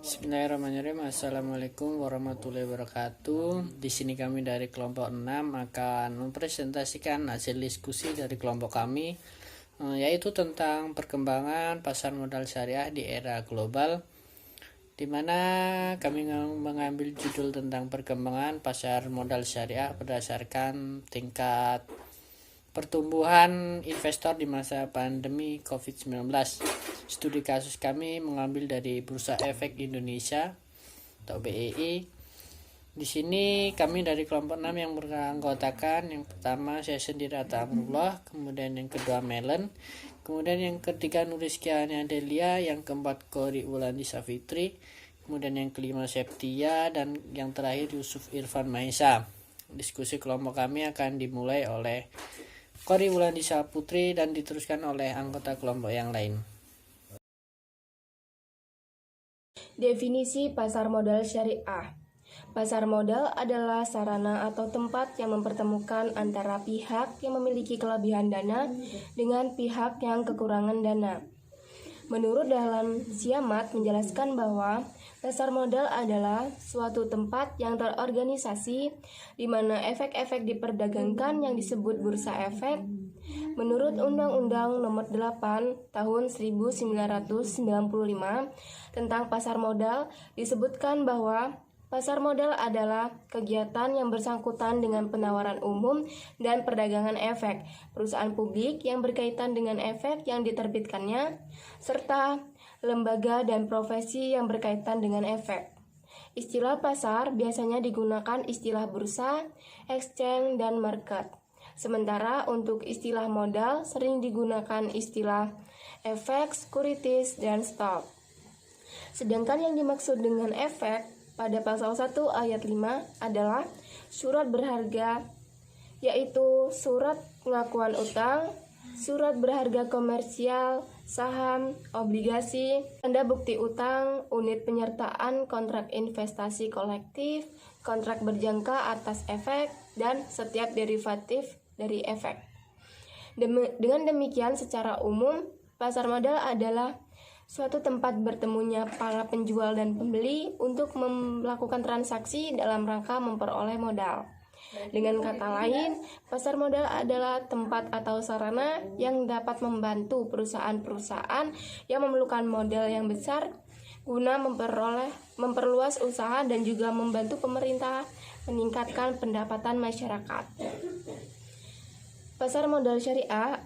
Bismillahirrahmanirrahim. Assalamualaikum warahmatullahi wabarakatuh. Di sini kami dari kelompok 6 akan mempresentasikan hasil diskusi dari kelompok kami, yaitu tentang perkembangan pasar modal syariah di era global, di mana kami mengambil judul tentang perkembangan pasar modal syariah berdasarkan tingkat pertumbuhan investor di masa pandemi COVID-19. Studi kasus kami mengambil dari Bursa Efek Indonesia atau BEI. Di sini kami dari kelompok 6 yang beranggotakan, yang pertama saya sendiri Atta Amrullah, kemudian yang kedua Melen, kemudian yang ketiga Nurizkiana Delia, yang keempat Qori Wulandi Safitri, kemudian yang kelima Septia, dan yang terakhir Yusuf Irfan Maisa. Diskusi kelompok kami akan dimulai oleh Qori Wulandi Saputri dan diteruskan oleh anggota kelompok yang lain. Definisi pasar modal syariah. Pasar modal adalah sarana atau tempat yang mempertemukan antara pihak yang memiliki kelebihan dana dengan pihak yang kekurangan dana. Menurut Dahlan Siamat menjelaskan bahwa pasar modal adalah suatu tempat yang terorganisasi di mana efek-efek diperdagangkan yang disebut bursa efek. Menurut Undang-Undang Nomor 8 Tahun 1995 tentang pasar modal disebutkan bahwa pasar modal adalah kegiatan yang bersangkutan dengan penawaran umum dan perdagangan efek perusahaan publik yang berkaitan dengan efek yang diterbitkannya, serta lembaga dan profesi yang berkaitan dengan efek. Istilah pasar biasanya digunakan istilah bursa, exchange, dan market. Sementara untuk istilah modal sering digunakan istilah efek, securities, dan stock. Sedangkan yang dimaksud dengan efek pada pasal 1 ayat 5 adalah surat berharga, yaitu surat pengakuan utang, surat berharga komersial, saham, obligasi, tanda bukti utang, unit penyertaan, kontrak investasi kolektif, kontrak berjangka atas efek, dan setiap derivatif dari efek. Dengan demikian, secara umum, pasar modal adalah suatu tempat bertemunya para penjual dan pembeli untuk melakukan transaksi dalam rangka memperoleh modal. Dengan kata lain, pasar modal adalah tempat atau sarana yang dapat membantu perusahaan-perusahaan yang memerlukan modal yang besar guna memperluas usaha dan juga membantu pemerintah meningkatkan pendapatan masyarakat. Pasar modal syariah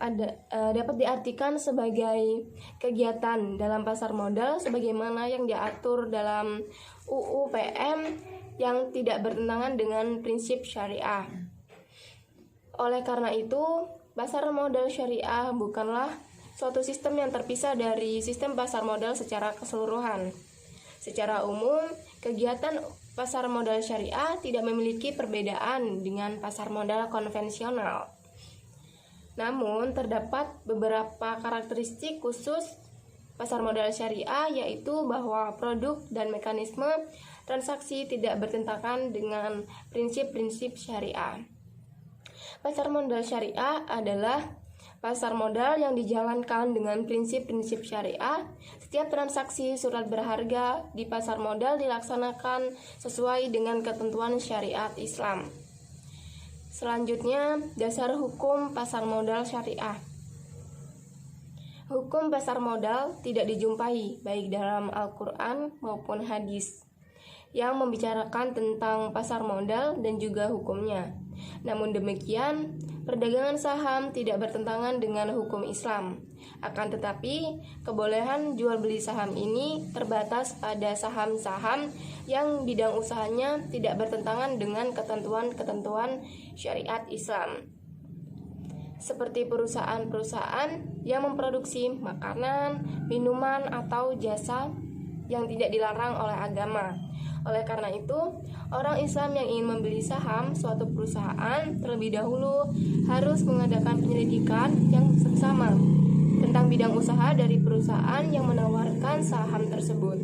dapat diartikan sebagai kegiatan dalam pasar modal sebagaimana yang diatur dalam UU PM yang tidak bertentangan dengan prinsip syariah. Oleh karena itu, pasar modal syariah bukanlah suatu sistem yang terpisah dari sistem pasar modal secara keseluruhan. Secara umum, kegiatan pasar modal syariah tidak memiliki perbedaan dengan pasar modal konvensional. Namun, terdapat beberapa karakteristik khusus pasar modal syariah, yaitu bahwa produk dan mekanisme transaksi tidak bertentangan dengan prinsip-prinsip syariah. Pasar modal syariah adalah pasar modal yang dijalankan dengan prinsip-prinsip syariah. Setiap transaksi surat berharga di pasar modal dilaksanakan sesuai dengan ketentuan syariat Islam. Selanjutnya, dasar hukum pasar modal syariah. Hukum pasar modal tidak dijumpai baik dalam Al-Quran maupun hadis yang membicarakan tentang pasar modal dan juga hukumnya. Namun demikian, perdagangan saham tidak bertentangan dengan hukum Islam. Akan tetapi, kebolehan jual beli saham ini terbatas pada saham-saham yang bidang usahanya tidak bertentangan dengan ketentuan-ketentuan syariat Islam. Seperti perusahaan-perusahaan yang memproduksi makanan, minuman, atau jasa yang tidak dilarang oleh agama. Oleh karena itu, orang Islam yang ingin membeli saham suatu perusahaan terlebih dahulu harus mengadakan penyelidikan yang seksama tentang bidang usaha dari perusahaan yang menawarkan saham tersebut.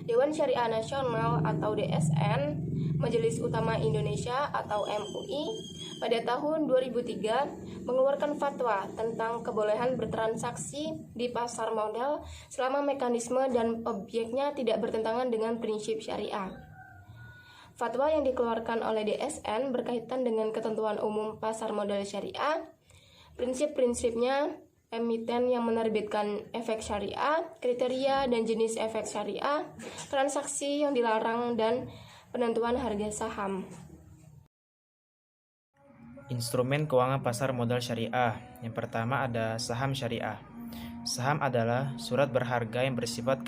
Dewan Syariah Nasional atau DSN, Majelis Ulama Indonesia atau MUI, pada tahun 2003 mengeluarkan fatwa tentang kebolehan bertransaksi di pasar modal selama mekanisme dan objeknya tidak bertentangan dengan prinsip syariah. Fatwa yang dikeluarkan oleh DSN berkaitan dengan ketentuan umum pasar modal syariah, prinsip-prinsipnya, emiten yang menerbitkan efek syariah, kriteria dan jenis efek syariah, transaksi yang dilarang, dan penentuan harga saham. Instrumen keuangan pasar modal syariah. Yang pertama ada saham syariah. Saham adalah surat berharga yang bersifat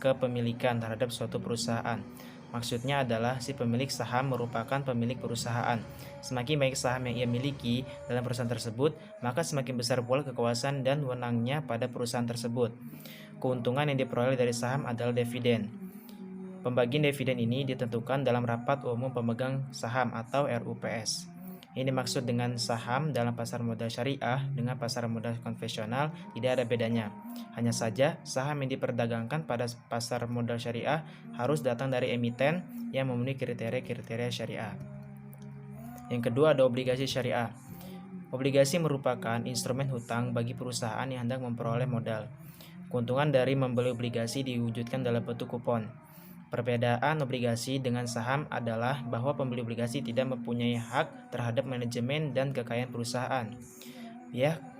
kepemilikan terhadap suatu perusahaan. Maksudnya adalah si pemilik saham merupakan pemilik perusahaan. Semakin banyak saham yang ia miliki dalam perusahaan tersebut, maka semakin besar pula kekuasaan dan wewenangnya pada perusahaan tersebut. Keuntungan yang diperoleh dari saham adalah dividen. Pembagian dividen ini ditentukan dalam rapat umum pemegang saham atau RUPS. Ini dimaksud dengan saham dalam pasar modal syariah dengan pasar modal konvensional tidak ada bedanya. Hanya saja saham yang diperdagangkan pada pasar modal syariah harus datang dari emiten yang memenuhi kriteria-kriteria syariah. Yang kedua ada obligasi syariah. Obligasi merupakan instrumen hutang bagi perusahaan yang hendak memperoleh modal. Keuntungan dari membeli obligasi diwujudkan dalam bentuk kupon. Perbedaan obligasi dengan saham adalah bahwa pembeli obligasi tidak mempunyai hak terhadap manajemen dan kekayaan perusahaan.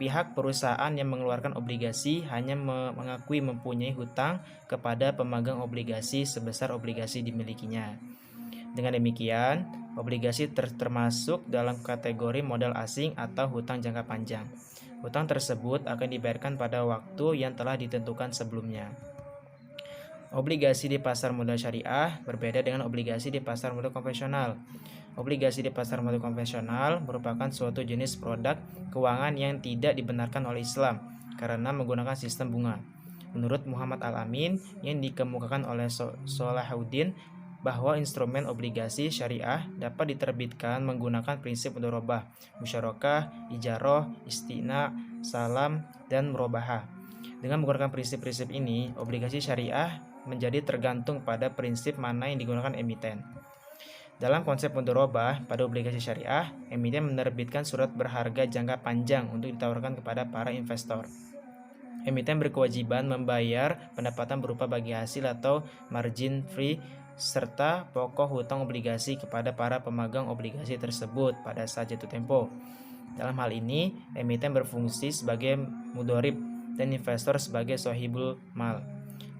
Pihak perusahaan yang mengeluarkan obligasi hanya mengakui mempunyai hutang kepada pemegang obligasi sebesar obligasi dimilikinya. Dengan demikian, obligasi termasuk dalam kategori modal asing atau hutang jangka panjang. Hutang tersebut akan dibayarkan pada waktu yang telah ditentukan sebelumnya. Obligasi di pasar modal syariah berbeda dengan obligasi di pasar modal konvensional. Obligasi di pasar modal konvensional merupakan suatu jenis produk keuangan yang tidak dibenarkan oleh Islam karena menggunakan sistem bunga. Menurut Muhammad Al-Amin yang dikemukakan oleh Salahuddin bahwa instrumen obligasi syariah dapat diterbitkan menggunakan prinsip mudharabah, musyarakah, ijarah, istina, salam, dan murabahah. Dengan menggunakan prinsip-prinsip ini, obligasi syariah menjadi tergantung pada prinsip mana yang digunakan emiten. Dalam konsep mudharabah pada obligasi syariah, emiten menerbitkan surat berharga jangka panjang untuk ditawarkan kepada para investor. Emiten berkewajiban membayar pendapatan berupa bagi hasil atau margin free serta pokok hutang obligasi kepada para pemegang obligasi tersebut pada saat jatuh tempo. Dalam hal ini, emiten berfungsi sebagai mudharib dan investor sebagai sahibul mal.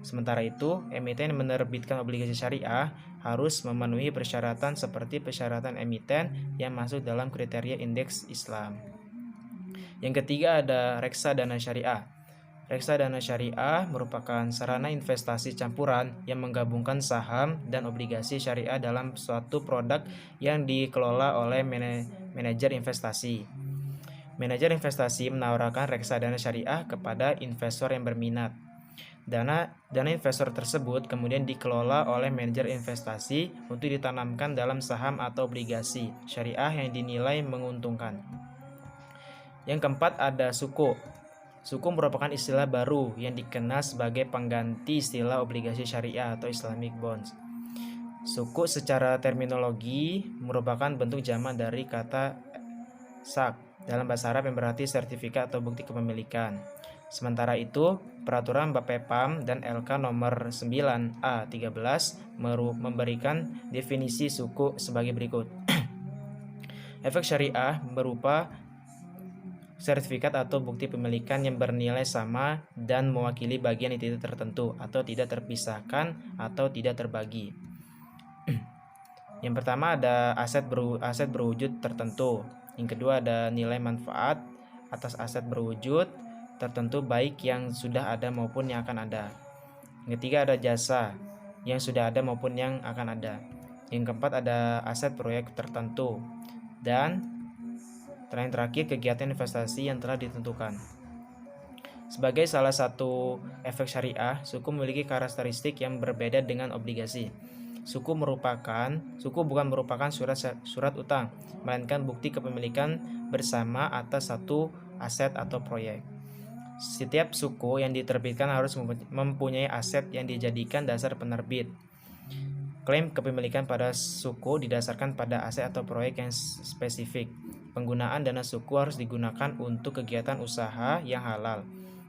Sementara itu, emiten menerbitkan obligasi syariah harus memenuhi persyaratan seperti persyaratan emiten yang masuk dalam kriteria indeks Islam. Yang ketiga ada reksadana syariah. Reksadana syariah merupakan sarana investasi campuran yang menggabungkan saham dan obligasi syariah dalam suatu produk yang dikelola oleh manajer investasi. Manajer investasi menawarkan reksadana syariah kepada investor yang berminat. Dana investor tersebut kemudian dikelola oleh manajer investasi untuk ditanamkan dalam saham atau obligasi syariah yang dinilai menguntungkan. Yang keempat ada suku. Suku merupakan istilah baru yang dikenal sebagai pengganti istilah obligasi syariah atau Islamic bonds. Suku secara terminologi merupakan bentuk jamak dari kata sak dalam bahasa Arab yang berarti sertifikat atau bukti kepemilikan. Sementara itu, Peraturan Bapepam dan LK nomor 9A13 memberikan definisi suku sebagai berikut. Efek syariah berupa sertifikat atau bukti pemilikan yang bernilai sama dan mewakili bagian yang tidak tertentu atau tidak terpisahkan atau tidak terbagi. Yang pertama ada aset berwujud tertentu. Yang kedua ada nilai manfaat atas aset berwujud tertentu baik yang sudah ada maupun yang akan ada. Yang ketiga ada jasa yang sudah ada maupun yang akan ada. Yang keempat ada aset proyek tertentu. Dan terakhir kegiatan investasi yang telah ditentukan. Sebagai salah satu efek syariah, suku memiliki karakteristik yang berbeda dengan obligasi. Suku bukan merupakan surat utang, melainkan bukti kepemilikan bersama atas satu aset atau proyek. Setiap suku yang diterbitkan harus mempunyai aset yang dijadikan dasar penerbit. Klaim kepemilikan pada suku didasarkan pada aset atau proyek yang spesifik. Penggunaan dana suku harus digunakan untuk kegiatan usaha yang halal.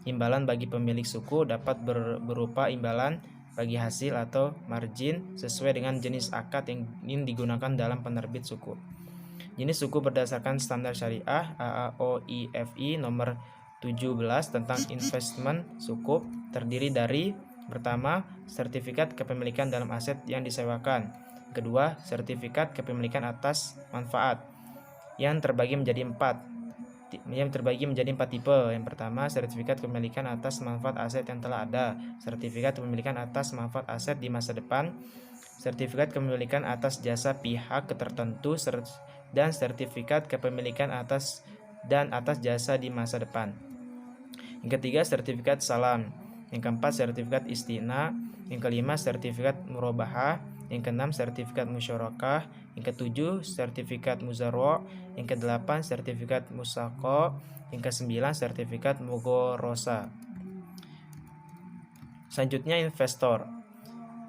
Imbalan bagi pemilik suku dapat berupa imbalan bagi hasil atau margin sesuai dengan jenis akad yang ingin digunakan dalam penerbit suku. Jenis suku berdasarkan standar syariah AAOIFI nomor 17 tentang investment suku terdiri dari: pertama, sertifikat kepemilikan dalam aset yang disewakan. Kedua, sertifikat kepemilikan atas manfaat yang terbagi menjadi empat tipe. Yang pertama, sertifikat kepemilikan atas manfaat aset yang telah ada, sertifikat kepemilikan atas manfaat aset di masa depan, sertifikat kepemilikan atas jasa pihak tertentu, dan sertifikat kepemilikan atas jasa di masa depan. Yang ketiga, sertifikat salam. Yang keempat, sertifikat istina. Yang kelima, sertifikat murabahah. Yang keenam, sertifikat musyarakah. Yang ketujuh, sertifikat muzarro. Yang kedelapan, sertifikat musako. Yang kesembilan, sertifikat mugorosa. Selanjutnya, investor.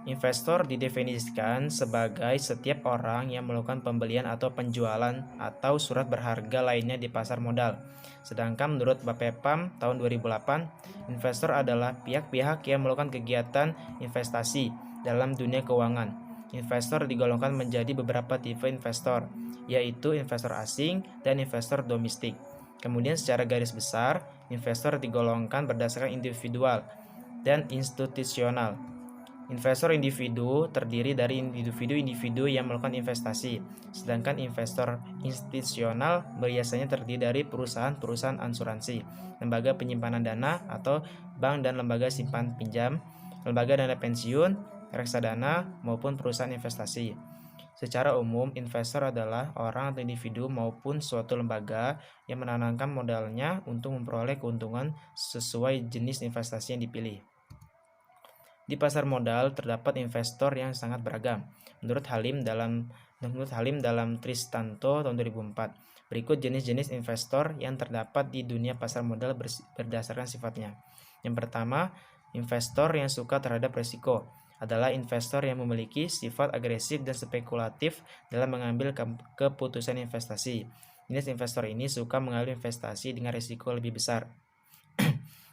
Investor didefinisikan sebagai setiap orang yang melakukan pembelian atau penjualan atau surat berharga lainnya di pasar modal. Sedangkan menurut Bapepam tahun 2008, investor adalah pihak-pihak yang melakukan kegiatan investasi dalam dunia keuangan. Investor digolongkan menjadi beberapa tipe investor, yaitu investor asing dan investor domestik. Kemudian secara garis besar, investor digolongkan berdasarkan individual dan institusional. Investor individu terdiri dari individu-individu yang melakukan investasi, sedangkan investor institusional biasanya terdiri dari perusahaan-perusahaan asuransi, lembaga penyimpanan dana atau bank dan lembaga simpan pinjam, lembaga dana pensiun, reksadana, maupun perusahaan investasi. Secara umum, investor adalah orang atau individu maupun suatu lembaga yang menanamkan modalnya untuk memperoleh keuntungan sesuai jenis investasi yang dipilih. Di pasar modal terdapat investor yang sangat beragam. Menurut Halim dalam Tristanto tahun 2004, berikut jenis-jenis investor yang terdapat di dunia pasar modal berdasarkan sifatnya. Yang pertama, investor yang suka terhadap risiko adalah investor yang memiliki sifat agresif dan spekulatif dalam mengambil keputusan investasi. Jenis investor ini suka mengambil investasi dengan risiko lebih besar.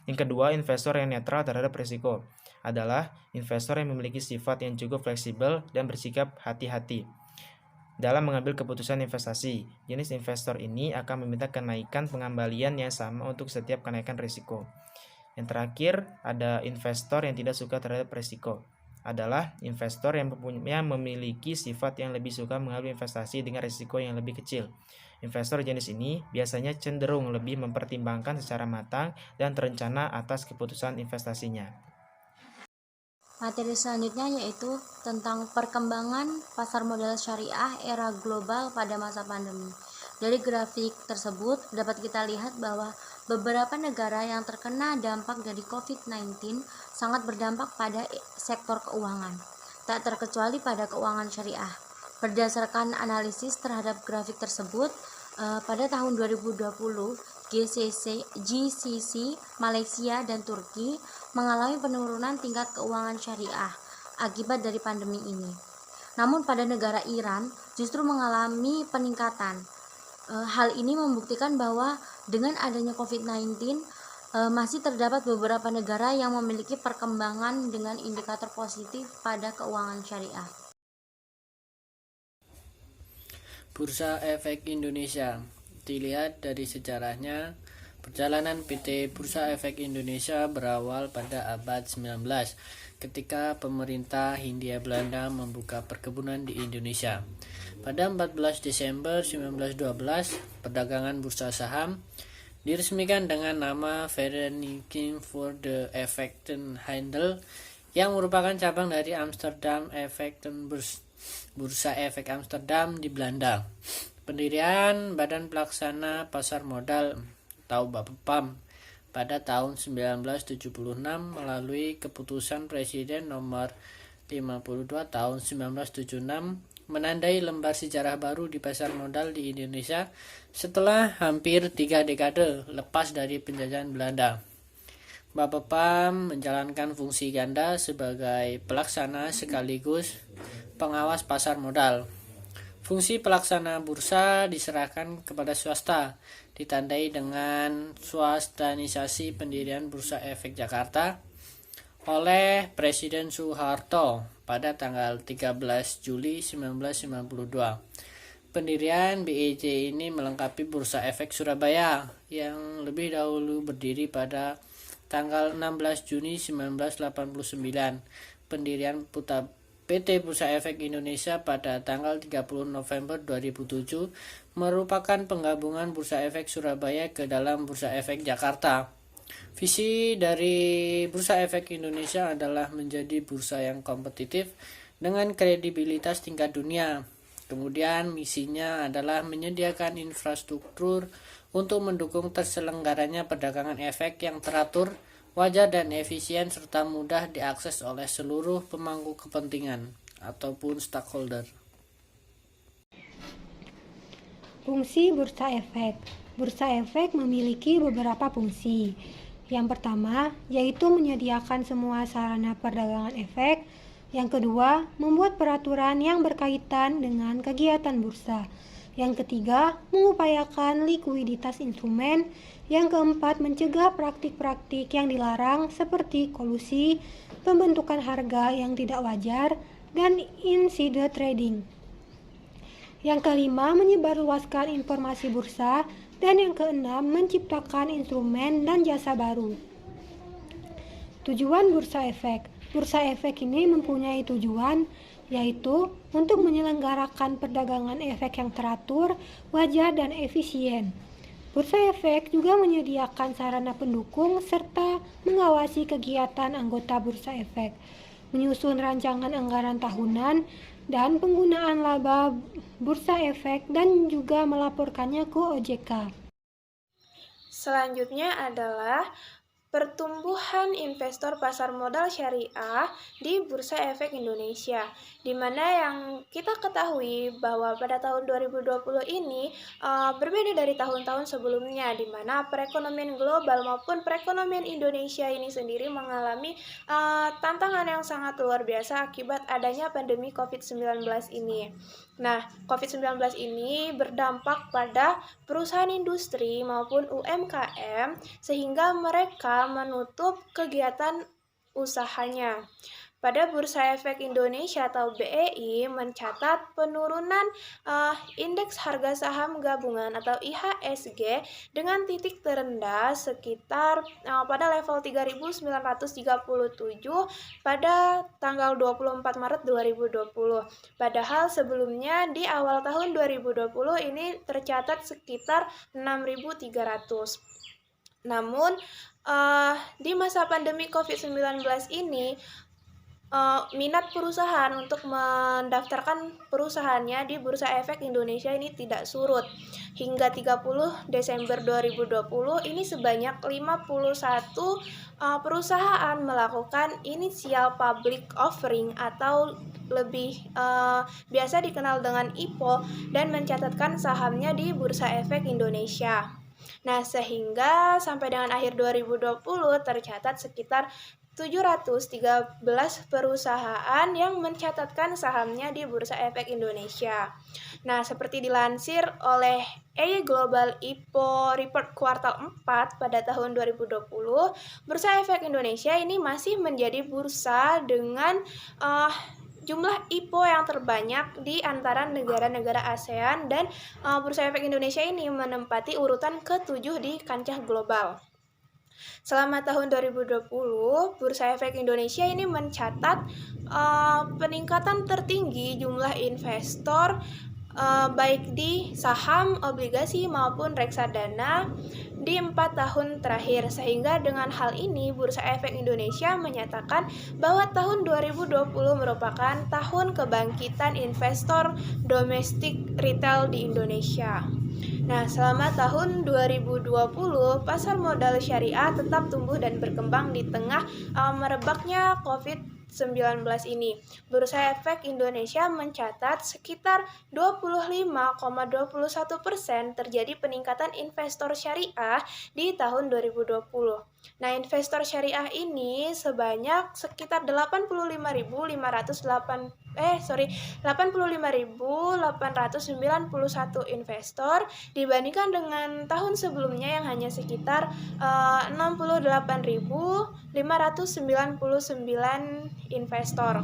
Yang kedua, investor yang netral terhadap risiko adalah investor yang memiliki sifat yang cukup fleksibel dan bersikap hati-hati dalam mengambil keputusan investasi. Jenis investor ini akan meminta kenaikan pengembalian yang sama untuk setiap kenaikan risiko. Yang terakhir, ada investor yang tidak suka terhadap risiko adalah investor yang memiliki sifat yang lebih suka mengambil investasi dengan risiko yang lebih kecil. Investor jenis ini biasanya cenderung lebih mempertimbangkan secara matang dan terencana atas keputusan investasinya. Materi selanjutnya yaitu tentang perkembangan pasar modal syariah era global pada masa pandemi. Dari grafik tersebut dapat kita lihat bahwa beberapa negara yang terkena dampak dari COVID-19 sangat berdampak pada sektor keuangan, tak terkecuali pada keuangan syariah. Berdasarkan analisis terhadap grafik tersebut, pada tahun 2020, GCC, Malaysia, dan Turki mengalami penurunan tingkat keuangan syariah akibat dari pandemi ini. Namun pada negara Iran justru mengalami peningkatan. Hal ini membuktikan bahwa dengan adanya COVID-19 masih terdapat beberapa negara yang memiliki perkembangan dengan indikator positif pada keuangan syariah. Bursa Efek Indonesia. Dilihat dari sejarahnya, perjalanan PT Bursa Efek Indonesia berawal pada abad 19 ketika pemerintah Hindia Belanda membuka perkebunan di Indonesia. Pada 14 Desember 1912, perdagangan bursa saham diresmikan dengan nama Vereniging voor de Effectenhandel yang merupakan cabang dari Amsterdam Effectenbeurs, Bursa Efek Amsterdam di Belanda. Pendirian Badan Pelaksana Pasar Modal atau Bapepam pada tahun 1976 melalui keputusan Presiden nomor 52 tahun 1976 menandai lembar sejarah baru di pasar modal di Indonesia setelah hampir 3 dekade lepas dari penjajahan Belanda. Bapepam menjalankan fungsi ganda sebagai pelaksana sekaligus pengawas pasar modal. Fungsi pelaksana bursa diserahkan kepada swasta, ditandai dengan swastanisasi pendirian Bursa Efek Jakarta oleh Presiden Soeharto pada tanggal 13 Juli 1992. Pendirian BEJ ini melengkapi Bursa Efek Surabaya yang lebih dahulu berdiri pada tanggal 16 Juni 1989. Pendirian PT Bursa Efek Indonesia pada tanggal 30 November 2007 merupakan penggabungan Bursa Efek Surabaya ke dalam Bursa Efek Jakarta. Visi dari Bursa Efek Indonesia adalah menjadi bursa yang kompetitif dengan kredibilitas tingkat dunia. Kemudian misinya adalah menyediakan infrastruktur untuk mendukung terselenggaranya perdagangan efek yang teratur, wajar dan efisien serta mudah diakses oleh seluruh pemangku kepentingan ataupun stakeholder. Fungsi Bursa Efek. Bursa Efek memiliki beberapa fungsi. Yang pertama, yaitu menyediakan semua sarana perdagangan efek. Yang kedua, membuat peraturan yang berkaitan dengan kegiatan bursa. Yang ketiga, mengupayakan likuiditas instrumen. Yang keempat, mencegah praktik-praktik yang dilarang seperti kolusi, pembentukan harga yang tidak wajar, dan insider trading. Yang kelima, menyebarluaskan informasi bursa. Dan yang keenam, menciptakan instrumen dan jasa baru. Tujuan Bursa Efek. Bursa Efek ini mempunyai tujuan, yaitu untuk menyelenggarakan perdagangan efek yang teratur, wajar, dan efisien. Bursa Efek juga menyediakan sarana pendukung serta mengawasi kegiatan anggota Bursa Efek, menyusun rancangan anggaran tahunan, dan penggunaan laba Bursa Efek dan juga melaporkannya ke OJK. Selanjutnya adalah pertumbuhan investor pasar modal syariah di Bursa Efek Indonesia, di mana yang kita ketahui bahwa pada tahun 2020 ini berbeda dari tahun-tahun sebelumnya, di mana perekonomian global maupun perekonomian Indonesia ini sendiri mengalami tantangan yang sangat luar biasa akibat adanya pandemi COVID-19 ini. Nah, COVID-19 ini berdampak pada perusahaan industri maupun UMKM sehingga mereka menutup kegiatan usahanya. Pada Bursa Efek Indonesia atau BEI mencatat penurunan indeks harga saham gabungan atau IHSG dengan titik terendah sekitar pada level 3.937 pada tanggal 24 Maret 2020. Padahal sebelumnya di awal tahun 2020 ini tercatat sekitar 6.300. Namun di masa pandemi COVID-19 ini minat perusahaan untuk mendaftarkan perusahaannya di Bursa Efek Indonesia ini tidak surut. Hingga 30 Desember 2020 ini sebanyak 51 perusahaan melakukan initial public offering atau lebih biasa dikenal dengan IPO dan mencatatkan sahamnya di Bursa Efek Indonesia. Nah, sehingga sampai dengan akhir 2020 tercatat sekitar 713 perusahaan yang mencatatkan sahamnya di Bursa Efek Indonesia. Nah, seperti dilansir oleh EY Global IPO Report kuartal 4 pada tahun 2020, Bursa Efek Indonesia ini masih menjadi bursa dengan jumlah IPO yang terbanyak di antara negara-negara ASEAN dan Bursa Efek Indonesia ini menempati urutan ke-7 di kancah global. Selama tahun 2020, Bursa Efek Indonesia ini mencatat peningkatan tertinggi jumlah investor baik di saham, obligasi maupun reksadana di 4 tahun terakhir. Sehingga dengan hal ini Bursa Efek Indonesia menyatakan bahwa tahun 2020 merupakan tahun kebangkitan investor domestik retail di Indonesia. Nah, selama tahun 2020, pasar modal syariah tetap tumbuh dan berkembang di tengah merebaknya COVID-19 ini. Bursa Efek Indonesia mencatat sekitar 25,21% terjadi peningkatan investor syariah di tahun 2020. Nah, investor syariah ini sebanyak sekitar 85.891 investor dibandingkan dengan tahun sebelumnya yang hanya sekitar 68.599 investor.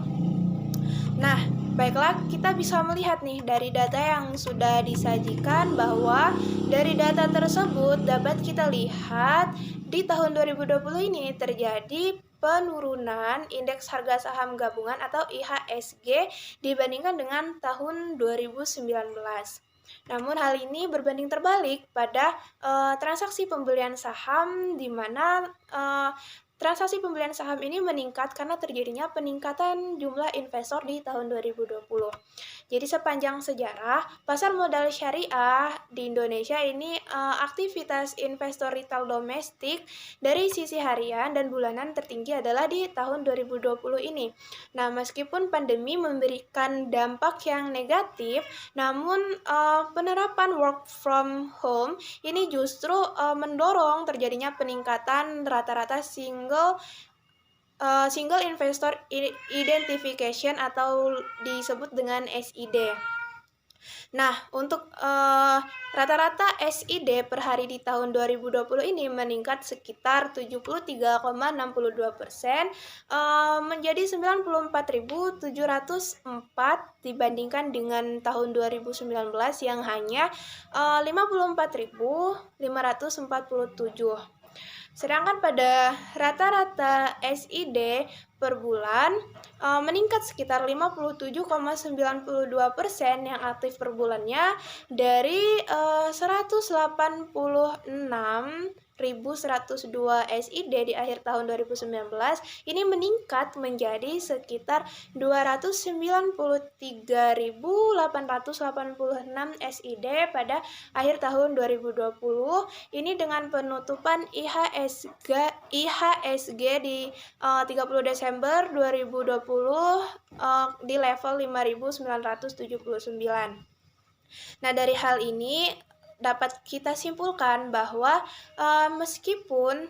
Nah, baiklah, kita bisa melihat nih dari data yang sudah disajikan bahwa dari data tersebut dapat kita lihat di tahun 2020 ini terjadi penurunan indeks harga saham gabungan atau IHSG dibandingkan dengan tahun 2019. Namun hal ini berbanding terbalik pada transaksi pembelian saham, di mana transaksi pembelian saham ini meningkat karena terjadinya peningkatan jumlah investor di tahun 2020. Jadi sepanjang sejarah, pasar modal syariah di Indonesia ini aktivitas investor retail domestik dari sisi harian dan bulanan tertinggi adalah di tahun 2020 ini. Nah, meskipun pandemi memberikan dampak yang negatif, namun penerapan work from home ini justru mendorong terjadinya peningkatan rata-rata single investor identification atau disebut dengan SID. Nah, untuk rata-rata SID per hari di tahun 2020 ini meningkat sekitar 73,62% menjadi 94.704 dibandingkan dengan tahun 2019 yang hanya 54.547. Sedangkan pada rata-rata SID per bulan meningkat sekitar 57,92% yang aktif per bulannya dari 186.102 SID di akhir tahun 2019 ini meningkat menjadi sekitar 293.886 SID pada akhir tahun 2020 ini dengan penutupan IHSG di 30 Desember 2020 di level 5.979. Nah, dari hal ini dapat kita simpulkan bahwa meskipun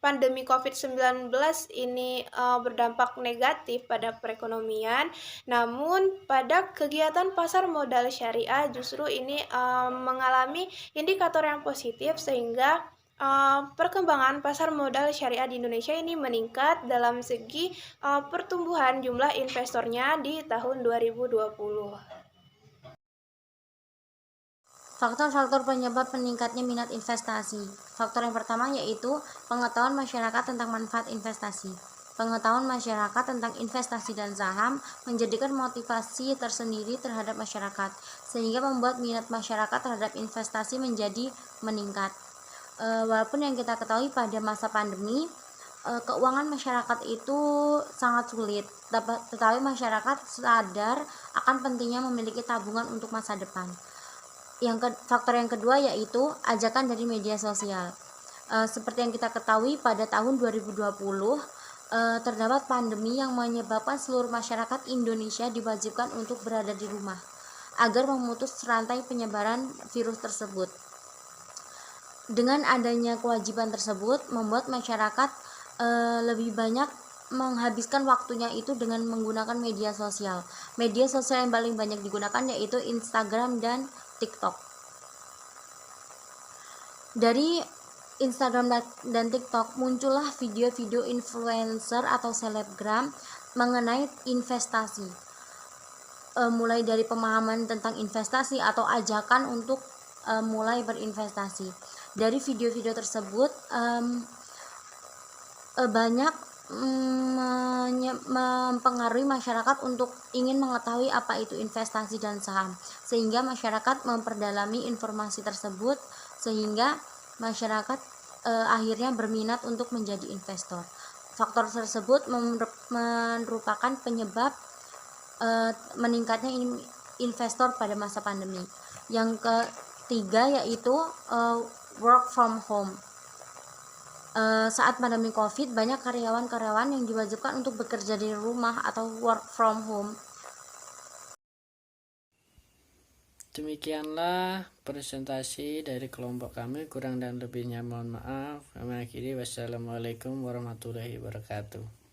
pandemi COVID-19 ini berdampak negatif pada perekonomian, namun pada kegiatan pasar modal syariah justru ini mengalami indikator yang positif sehingga perkembangan pasar modal syariah di Indonesia ini meningkat dalam segi pertumbuhan jumlah investornya di tahun 2020. Faktor-faktor penyebab meningkatnya minat investasi. Faktor yang pertama yaitu pengetahuan masyarakat tentang manfaat investasi. Pengetahuan masyarakat tentang investasi dan saham menjadikan motivasi tersendiri terhadap masyarakat, sehingga membuat minat masyarakat terhadap investasi menjadi meningkat. Walaupun yang kita ketahui pada masa pandemi, keuangan masyarakat itu sangat sulit, tetapi masyarakat sadar akan pentingnya memiliki tabungan untuk masa depan. Faktor yang kedua yaitu ajakan dari media sosial. Seperti yang kita ketahui pada tahun 2020 terdapat pandemi yang menyebabkan seluruh masyarakat Indonesia diwajibkan untuk berada di rumah agar memutus rantai penyebaran virus tersebut. Dengan adanya kewajiban tersebut membuat masyarakat lebih banyak menghabiskan waktunya itu dengan menggunakan media sosial. Media sosial yang paling banyak digunakan yaitu Instagram dan TikTok. Dari Instagram dan TikTok muncullah video-video influencer atau selebgram mengenai investasi. Mulai dari pemahaman tentang investasi atau ajakan untuk mulai berinvestasi. Dari video-video tersebut banyak mempengaruhi masyarakat untuk ingin mengetahui apa itu investasi dan saham, sehingga masyarakat memperdalami informasi tersebut sehingga masyarakat akhirnya berminat untuk menjadi investor. Faktor tersebut merupakan penyebab meningkatnya investor pada masa pandemi. Yang ketiga yaitu work from home. Saat pandemi COVID, banyak karyawan-karyawan yang diwajibkan untuk bekerja dari rumah atau work from home. Demikianlah presentasi dari kelompok kami, kurang dan lebihnya mohon maaf. Kami akhiri, wassalamualaikum warahmatullahi wabarakatuh.